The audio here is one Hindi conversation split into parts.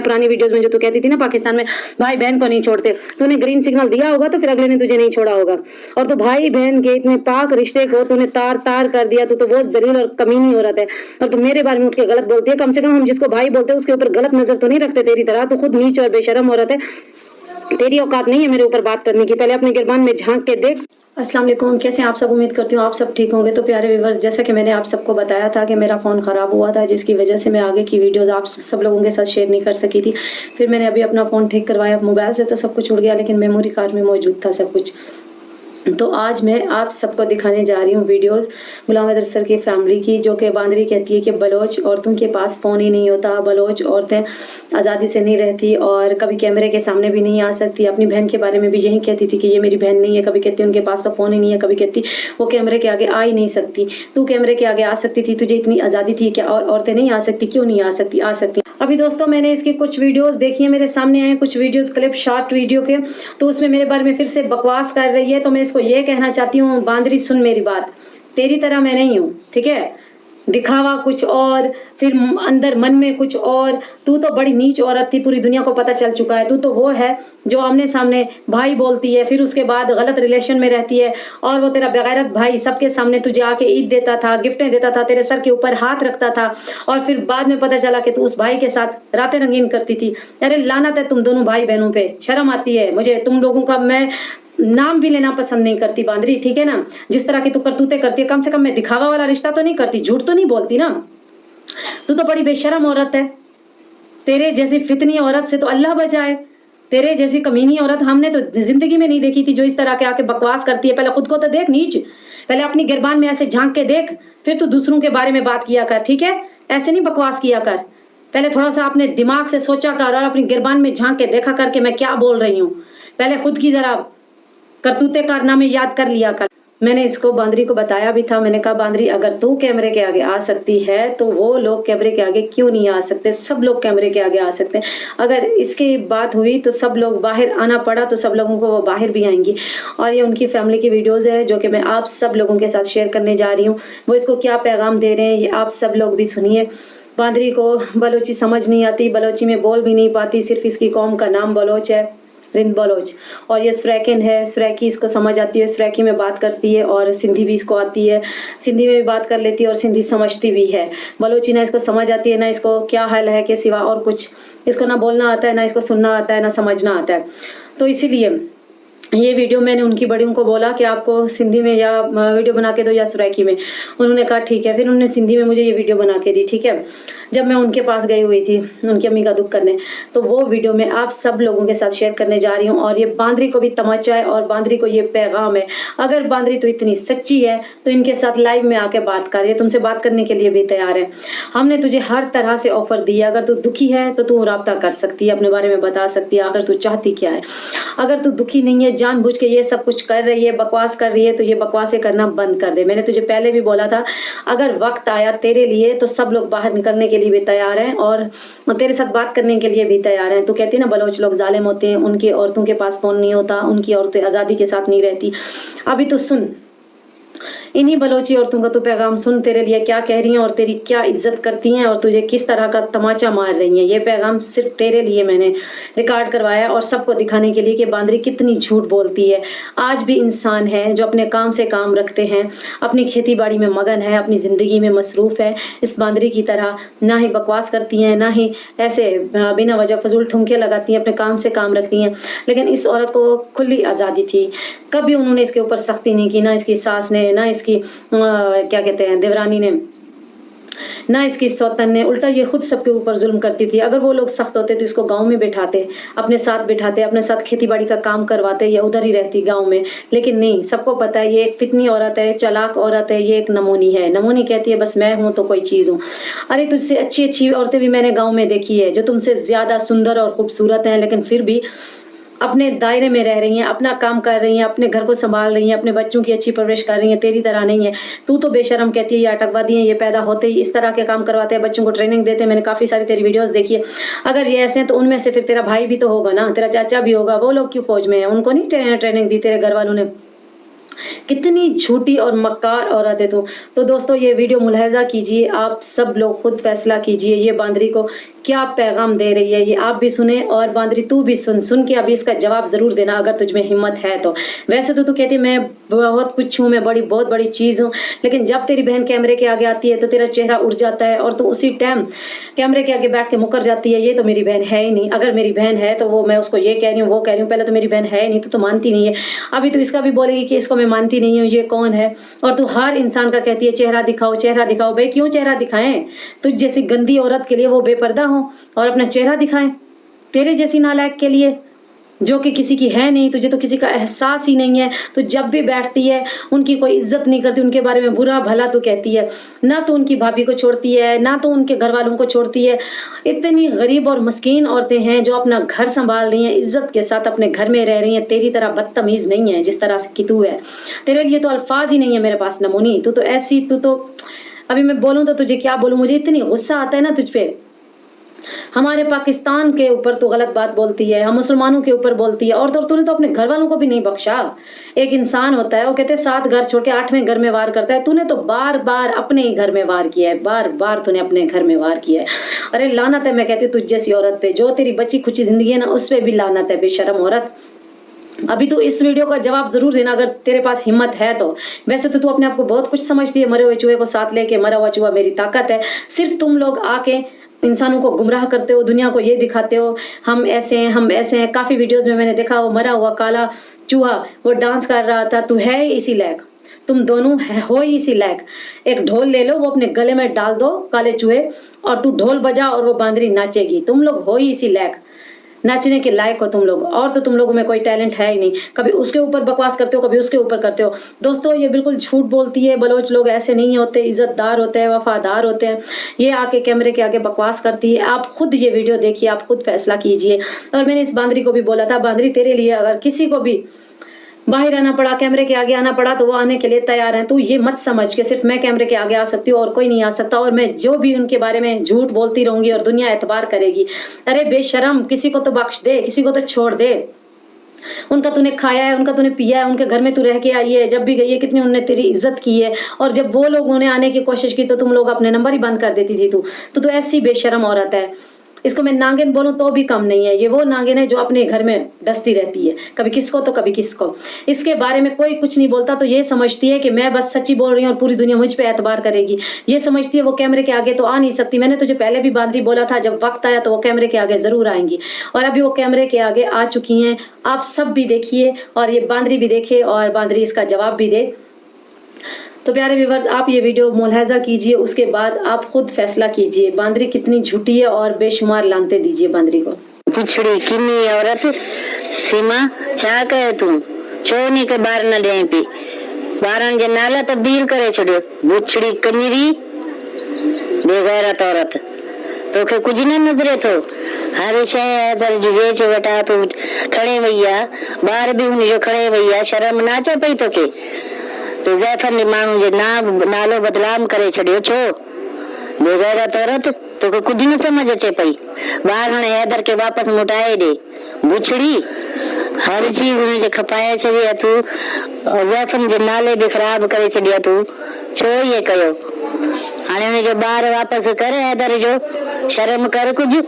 पुरानी वीडियोस में जो तू कहती थी ना पाकिस्तान में भाई बहन को नहीं छोड़ते, तूने ग्रीन सिग्नल दिया होगा तो फिर अगले ने तुझे नहीं छोड़ा होगा। और तो भाई बहन के इतने पाक रिश्ते को तूने तार तार कर दिया। तू तो बहुत जलील और कमीनी औरत है। और तू मेरे बारे में उठ के गलत बोलती है। कम से कम हम जिसको भाई बोलते हैं उसके ऊपर गलत नजर तो नहीं रखते तेरी तरह। तू खुद नीच और बेशरम औरत है। तेरी औकात नहीं है मेरे ऊपर बात करने की। पहले अपने गिरबान में झांक के देख। अस्सलाम वालेकुम, कैसे हैं आप सब? उम्मीद करती हूँ आप सब ठीक होंगे। तो प्यारे व्यूअर्स, जैसा कि मैंने आप सबको बताया था कि मेरा फ़ोन ख़राब हुआ था, जिसकी वजह से मैं आगे की वीडियोस आप सब लोगों के साथ शेयर नहीं कर सकी थी। फिर मैंने अभी अपना फ़ोन ठीक करवाया। मोबाइल से तो सब कुछ उड़ गया, लेकिन मेमोरी कार्ड में मौजूद था सब कुछ। तो आज मैं आप सबको दिखाने जा रही हूँ वीडियोस गुलाम हैदर सर की फैमिली की, जो कि बांदरी कहती है कि बलोच औरतों के पास फ़ोन ही नहीं होता, बलोच औरतें आज़ादी से नहीं रहती और कभी कैमरे के सामने भी नहीं आ सकती। अपनी बहन के बारे में भी यही कहती थी कि ये मेरी बहन नहीं है, कभी कहती उनके पास तो फ़ोन ही नहीं है, कभी कहती वो कैमरे के आगे आ ही नहीं सकती। तू कैमरे के आगे आ सकती थी, तुझे इतनी आज़ादी थी क्या? और औरतें नहीं आ सकती? क्यों नहीं आ सकती? आ सकती। अभी दोस्तों मैंने इसकी कुछ वीडियोस देखी है, मेरे सामने आए कुछ वीडियोस क्लिप शॉर्ट वीडियो के, तो उसमें मेरे बारे में फिर से बकवास कर रही है। तो मैं इसको ये कहना चाहती हूँ, बांदरी सुन मेरी बात, तेरी तरह मैं नहीं हूँ, ठीक है? दिखावा कुछ और, फिर अंदर मन में कुछ और। तू तो बड़ी नीच औरत थी, पूरी दुनिया को पता चल चुका है। तू तो वो है जो आमने सामने भाई बोलती है, फिर उसके बाद गलत रिलेशन में रहती है। और वो तेरा बेगैरत भाई सबके सामने तुझे आके ईद देता था, गिफ्टें देता था, तेरे सर के ऊपर हाथ रखता था, और फिर बाद में पता चला कि तू उस भाई के साथ रातें रंगीन करती थी। अरे लानत है तुम दोनों भाई बहनों पे, शर्म आती है मुझे। तुम लोगों का मैं नाम भी लेना पसंद नहीं करती बांदरी, ठीक है ना? जिस तरह की तू करतूतें करती है, कम से कम मैं दिखावा वाला रिश्ता तो नहीं करती, झूठ तो नहीं बोलती ना। तू तो बड़ी बेशरम औरत है। तेरे जैसी फितनी औरत से तो अल्लाह बचाए। तेरे जैसी कमीनी औरत हमने तो जिंदगी में नहीं देखी थी, जो इस तरह के आके बकवास करती है। पहले खुद को तो देख नीच, पहले अपनी गिरबान में ऐसे झांक के देख, फिर तू दूसरों के बारे में बात किया कर, ठीक है? ऐसे नहीं बकवास किया कर। पहले थोड़ा सा अपने दिमाग से सोचा कर और अपनी गिरबान में झांक के देखा कर कि मैं क्या बोल रही हूँ। पहले खुद की जरा करतूते कारनामे याद कर लिया कर। मैंने इसको बांदरी को बताया भी था। मैंने कहा बांदरी, अगर तू कैमरे के आगे आ सकती है तो वो लोग कैमरे के आगे क्यों नहीं आ सकते? सब लोग कैमरे के आगे आ सकते हैं। अगर इसकी बात हुई तो सब लोग बाहर आना पड़ा तो सब लोगों को वो बाहर भी आएंगी। और ये उनकी फैमिली की वीडियोज़ है जो कि मैं आप सब लोगों के साथ शेयर करने जा रही हूँ। वो इसको क्या पैगाम दे रहे हैं ये आप सब लोग भी सुनिए। बांदरी को बलोची समझ नहीं आती, बलोची में बोल भी नहीं पाती, सिर्फ इसकी कौम का नाम बलोच है, रिंद बलोच। और ये सुरैकिन है, सुरैकी इसको समझ आती है, सुरैकी में बात करती है, और सिंधी भी इसको आती है, सिंधी में भी बात कर लेती है और सिंधी समझती भी है। बलोची ना इसको समझ आती है, ना इसको क्या हाल है कि सिवा और कुछ इसको ना बोलना आता है, ना इसको सुनना आता है, ना समझना आता है। तो इसीलिए ये वीडियो मैंने उनकी बड़ियों को बोला कि आपको सिंधी में या वीडियो बना के दो या सुरैकी में। उन्होंने कहा ठीक है। फिर उन्होंने सिंधी में मुझे ये वीडियो बना के दी, ठीक है? जब मैं उनके पास गई हुई थी उनकी अम्मी का दुख करने, तो वो वीडियो मैं आप सब लोगों के साथ शेयर करने जा रही हूँ। और ये बांदरी को भी तमाचा है और बांदरी को ये पैगाम है, अगर बांदरी तो इतनी सच्ची है तो इनके साथ लाइव में आके बात कर, ये तुमसे बात करने के लिए भी तैयार है। हमने तुझे हर तरह से ऑफर दिया, अगर तू दुखी है तो तू राब्ता कर सकती है, अपने बारे में बता सकती है, अगर तू चाहती क्या है। अगर तू दुखी नहीं है, जानबूझ के ये सब कुछ कर रही है, बकवास कर रही है, तो ये बकवासें करना बंद कर दे। मैंने तुझे पहले भी बोला था, अगर वक्त आया तेरे लिए तो सब लोग बाहर निकलने के लिए भी तैयार हैं और तेरे साथ बात करने के लिए भी तैयार हैं। तू कहती है ना बलोच लोग जालिम होते हैं, उनकी औरतों के पास फोन नहीं होता, उनकी औरतें आज़ादी के साथ नहीं रहती। अभी तो सुन, इन्हीं बलोची औरतों का तो पैगाम सुन, तेरे लिए क्या कह रही हैं और तेरी क्या इज्जत करती हैं और तुझे किस तरह का तमाचा मार रही हैं। ये पैगाम सिर्फ तेरे लिए मैंने रिकॉर्ड करवाया और सबको दिखाने के लिए कि बांदरी कितनी झूठ बोलती है। आज भी इंसान है जो अपने काम से काम रखते हैं, अपनी खेती बाड़ी में मगन है, अपनी ज़िंदगी में मसरूफ़ है। इस बांदरी की तरह ना ही बकवास करती हैं, ना ही ऐसे बिना वजह फजूल ठुमके लगाती हैं, अपने काम से काम रखती हैं। लेकिन इस औरत को खुली आज़ादी थी, कभी उन्होंने इसके ऊपर सख्ती नहीं की, ना इसकी सास ने, ना इसकी क्या कहते हैं देवरानी ने, ना इसकी सौतन ने। उल्टा ये खुद सबके ऊपर जुल्म करती थी। अगर वो लोग सख्त होते तो इसको गांव में बिठाते, अपने साथ बिठाते, अपने साथ खेती बाड़ी का काम करवाते या उधर ही रहती गांव में। लेकिन नहीं, सबको पता है ये एक फितनी औरत है, चालाक औरत है, ये एक नमूनी है। नमूनी कहती है बस मैं हूँ तो कोई चीज़ हूँ। अरे तुझसे अच्छी अच्छी औरतें भी मैंने गाँव में देखी है जो तुमसे ज़्यादा सुंदर और खूबसूरत हैं, लेकिन फिर भी अपने दायरे में रह रही हैं, अपना काम कर रही हैं, अपने घर को संभाल रही हैं, अपने बच्चों की अच्छी परवरिश कर रही हैं। तेरी तरह नहीं है। तू तो बेशरम कहती है ये आतंकवादी हैं, ये पैदा होते ही इस तरह के काम करवाते हैं, बच्चों को ट्रेनिंग देते हैं। मैंने काफ़ी सारी तेरी वीडियोस देखी है। अगर ये ऐसे हैं तो उनमें से फिर तेरा भाई भी तो होगा ना, तेरा चाचा भी होगा। वो लोग क्यों फौज में हैं? उनको नहीं ट्रेनिंग दी तेरे घर वालों ने? कितनी झूठी और मक्कार औरत है तो दोस्तों ये वीडियो मुलाहिजा कीजिए, आप सब लोग खुद फैसला कीजिए ये बांदरी को क्या पैगाम दे रही है ये आप भी सुने और बांदरी तू भी सुन के अभी इसका जवाब जरूर देना अगर तुझ में हिम्मत है तो। वैसे तो तू कहती है मैं बहुत कुछ हूँ, मैं बहुत बड़ी चीज हूँ, लेकिन जब तेरी बहन कैमरे के आगे आती है तो तेरा चेहरा उड़ जाता है और तू उसी टाइम कैमरे के आगे बैठ के मुकर जाती है ये तो मेरी बहन है ही नहीं। अगर मेरी बहन है तो वो मैं उसको ये कह रही हूँ वो कह रही हूँ, पहले तो मेरी बहन है ही नहीं तो मानती नहीं है। अभी तो इसका भी बोलेगी कि इसको मैं मानती नहीं हूँ, ये कौन है। और तू हर इंसान का कहती है चेहरा दिखाओ चेहरा दिखाओ। भाई क्यों चेहरा दिखाएं? तुझ जैसी गंदी औरत के लिए वो बेपर्दा हो और अपना चेहरा दिखाएं। तेरे जैसी नालायक के लिए जो कि किसी की है नहीं, तुझे तो किसी का एहसास ही नहीं है। तो जब भी बैठती है उनकी कोई इज्जत नहीं करती, उनके बारे में बुरा भला तो कहती है। ना तो उनकी भाभी को छोड़ती है ना तो उनके घर वालों को छोड़ती है। इतनी गरीब और मस्कीन औरतें हैं जो अपना घर संभाल रही हैं, इज्जत के साथ अपने घर में रह रही हैं। तेरी तरह बदतमीज नहीं है जिस तरह से कि तू है। तेरे लिए तो अल्फाज ही नहीं है मेरे पास नमूनी। तू तो ऐसी, तू तो अभी मैं बोलूँ तो तुझे क्या बोलूँ। मुझे इतनी गुस्सा आता है ना तुझ पे। हमारे पाकिस्तान के ऊपर तो गलत बात बोलती है, हम मुसलमानों के ऊपर बोलती है, और तो तूने तो अपने घर वालों को भी नहीं बख्शा। एक इंसान होता है वो कहते हैं 7 घर छोड़ के 8वें घर में वार करता है। तूने तो बार बार अपने ही घर में वार किया है, बार बार तूने अपने घर में वार किया है। अरे लानत है, मैं कहती हूँ तुझ जैसी औरत पे। जो तेरी बची खुची जिंदगी है ना उस पे भी लानत है, बेशरम औरत। अभी तो इस वीडियो का जवाब जरूर देना अगर तेरे पास हिम्मत है तो। वैसे तो तू अपने आप को बहुत कुछ समझती है, मरे हुए चूहे को साथ लेके, मरा हुआ चूहा मेरी ताकत है। सिर्फ तुम लोग आके इंसानों को गुमराह करते हो, दुनिया को ये दिखाते हो हम ऐसे हैं हम ऐसे हैं। काफी वीडियोस में मैंने देखा वो मरा हुआ काला चूहा वो डांस कर रहा था। तू है ही इसी लायक, तुम दोनों हो ही इसी लायक। एक ढोल ले लो वो अपने गले में डाल दो काले चूहे और तू ढोल बजा और वो बांदरी नाचेगी। तुम लोग हो ही इसी लायक, नाचने के लायक हो तुम लोग। और तो तुम लोगों में कोई टैलेंट है ही नहीं। कभी उसके ऊपर बकवास करते हो कभी उसके ऊपर करते हो। दोस्तों ये बिल्कुल झूठ बोलती है। बलोच लोग ऐसे नहीं होते, इज्जतदार होते हैं, वफादार होते हैं। ये आके कैमरे के आगे बकवास करती है। आप खुद ये वीडियो देखिए, आप खुद फैसला कीजिए। और मैंने इस बांदरी को भी बोला था, बांदरी तेरे लिए अगर किसी को भी बाहर आना पड़ा, कैमरे के आगे आना पड़ा तो वो आने के लिए तैयार हैं। तू ये मत समझ के सिर्फ मैं कैमरे के आगे आ सकती हूँ और कोई नहीं आ सकता, और मैं जो भी उनके बारे में झूठ बोलती रहूंगी और दुनिया एतबार करेगी। अरे बेशरम, किसी को तो बख्श दे, किसी को तो छोड़ दे। उनका तूने खाया है, उनका तूने पिया है, उनके घर में तू रह के आई है, जब भी गई है कितनी उन्होंने तेरी इज्जत की है। और जब वो लोगों ने आने की कोशिश की तो तुम लोग अपने नंबर ही बंद कर देती थी। तू ऐसी बेशरम औरत है। इसको मैं नागिन बोलूं तो भी कम नहीं है। ये वो नागिन है जो अपने घर में डसती रहती है, कभी किसको तो कभी किसको। इसके बारे में कोई कुछ नहीं बोलता तो ये समझती है कि मैं बस सच्ची बोल रही हूँ और पूरी दुनिया मुझ पे एतबार करेगी। ये समझती है वो कैमरे के आगे तो आ नहीं सकती। मैंने तुझे पहले भी बांदरी बोला था जब वक्त आया तो वो कैमरे के आगे जरूर आएंगी, और अभी वो कैमरे के आगे आ चुकी हैं। आप सब भी देखिए और ये बांदरी भी देखे और बांदरी इसका जवाब भी दे। तो प्यारे व्यूअर्स, आप ये वीडियो मुलाहिजा कीजिए, उसके बाद आप खुद फैसला कीजिए बांदरी कितनी झूठी है और बेशुमार लानते दीजिए बांदरी को। पिछड़ी किन्नी औरत सीमा छा कहे तू छोनी के बार न दे पी बारन जे नाला तब्दील करे छड़ियो। बुछड़ी कमीरी बेगैरत औरत तोखे कुछ न नजरे थो। हर शय दर जुवेच वटा तू खड़े वैया बार भी हुन जो खड़े वैया शर्म ना चे पई तोखे। तो जैफर ने मानू जे नालो बदलाम करे छड़ियो छो। बेगैरत औरत तोखे कुछ न समझ अचे पई। बार हाणे हैदर के वापस मुटाए दे। बुछड़ी हर चीज हुनजे खपाए छॾिया तू, जैफन जे नाले भी ख़राब करे छॾिया तू। छो ये कयो? हाणे हुनजो ॿार वापस कर हैदर जो, शर्म कर कुछ।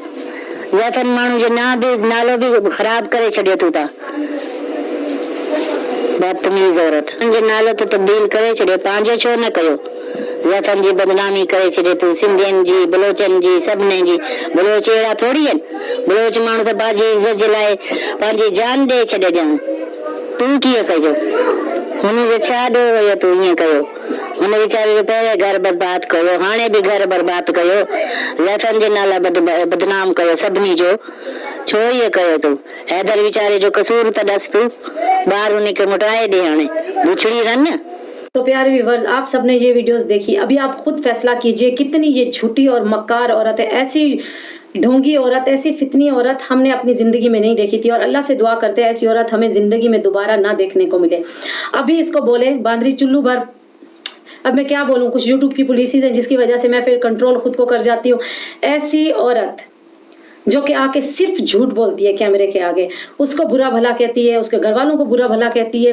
जैफन माण्हू जे नालो भी ख़राब करे छॾियो तू ता। बदतमीज औरत जे नालो तो तब्दील करे छॾियो, पंहिंजो छो न कयो? जैफन जी बदनामी करे छॾे तू। सिंधियन जी, बलोचन जी, सभिनी जी। बलोच अहिड़ा थोड़ी आहिनि। बलोच माण्हू त पंहिंजी इज़त जे लाइ पंहिंजी जान ॾेई छॾे ॼण। तूं कीअं कयो? हुनजो छा ॾोह हुयो तूं ईअं कयो? हुन वीचारे जो पहिरें घर बर्बाद कयो, हाणे भी घर बर्बाद कयो। जैफन जे नाला बदनाम कयो सभिनी जो। छो ये कयो तू? हैदर वीचारे जो कसूर त ॾस तू। ॿार उनखे मुटाए ॾे हाणे। बुछड़ी रन। तो प्यारे व्यूअर्स, आप सबने ये वीडियोस देखी, अभी आप खुद फैसला कीजिए कितनी ये झूठी और मक्कार औरत है। ऐसी ढोंगी औरत, ऐसी फितनी औरत हमने अपनी जिंदगी में नहीं देखी थी, और अल्लाह से दुआ करते हैं ऐसी औरत हमें जिंदगी में दोबारा ना देखने को मिले। अभी इसको बोले बांदरी चुल्लू भर, अब मैं क्या बोलूं, कुछ यूट्यूब की पॉलिसीज है जिसकी वजह से मैं फिर कंट्रोल खुद को कर जाती हूँ। ऐसी औरत जो कि आके सिर्फ झूठ बोलती है कैमरे के आगे, उसको बुरा भला कहती है, उसके घर वालों को बुरा भला कहती है,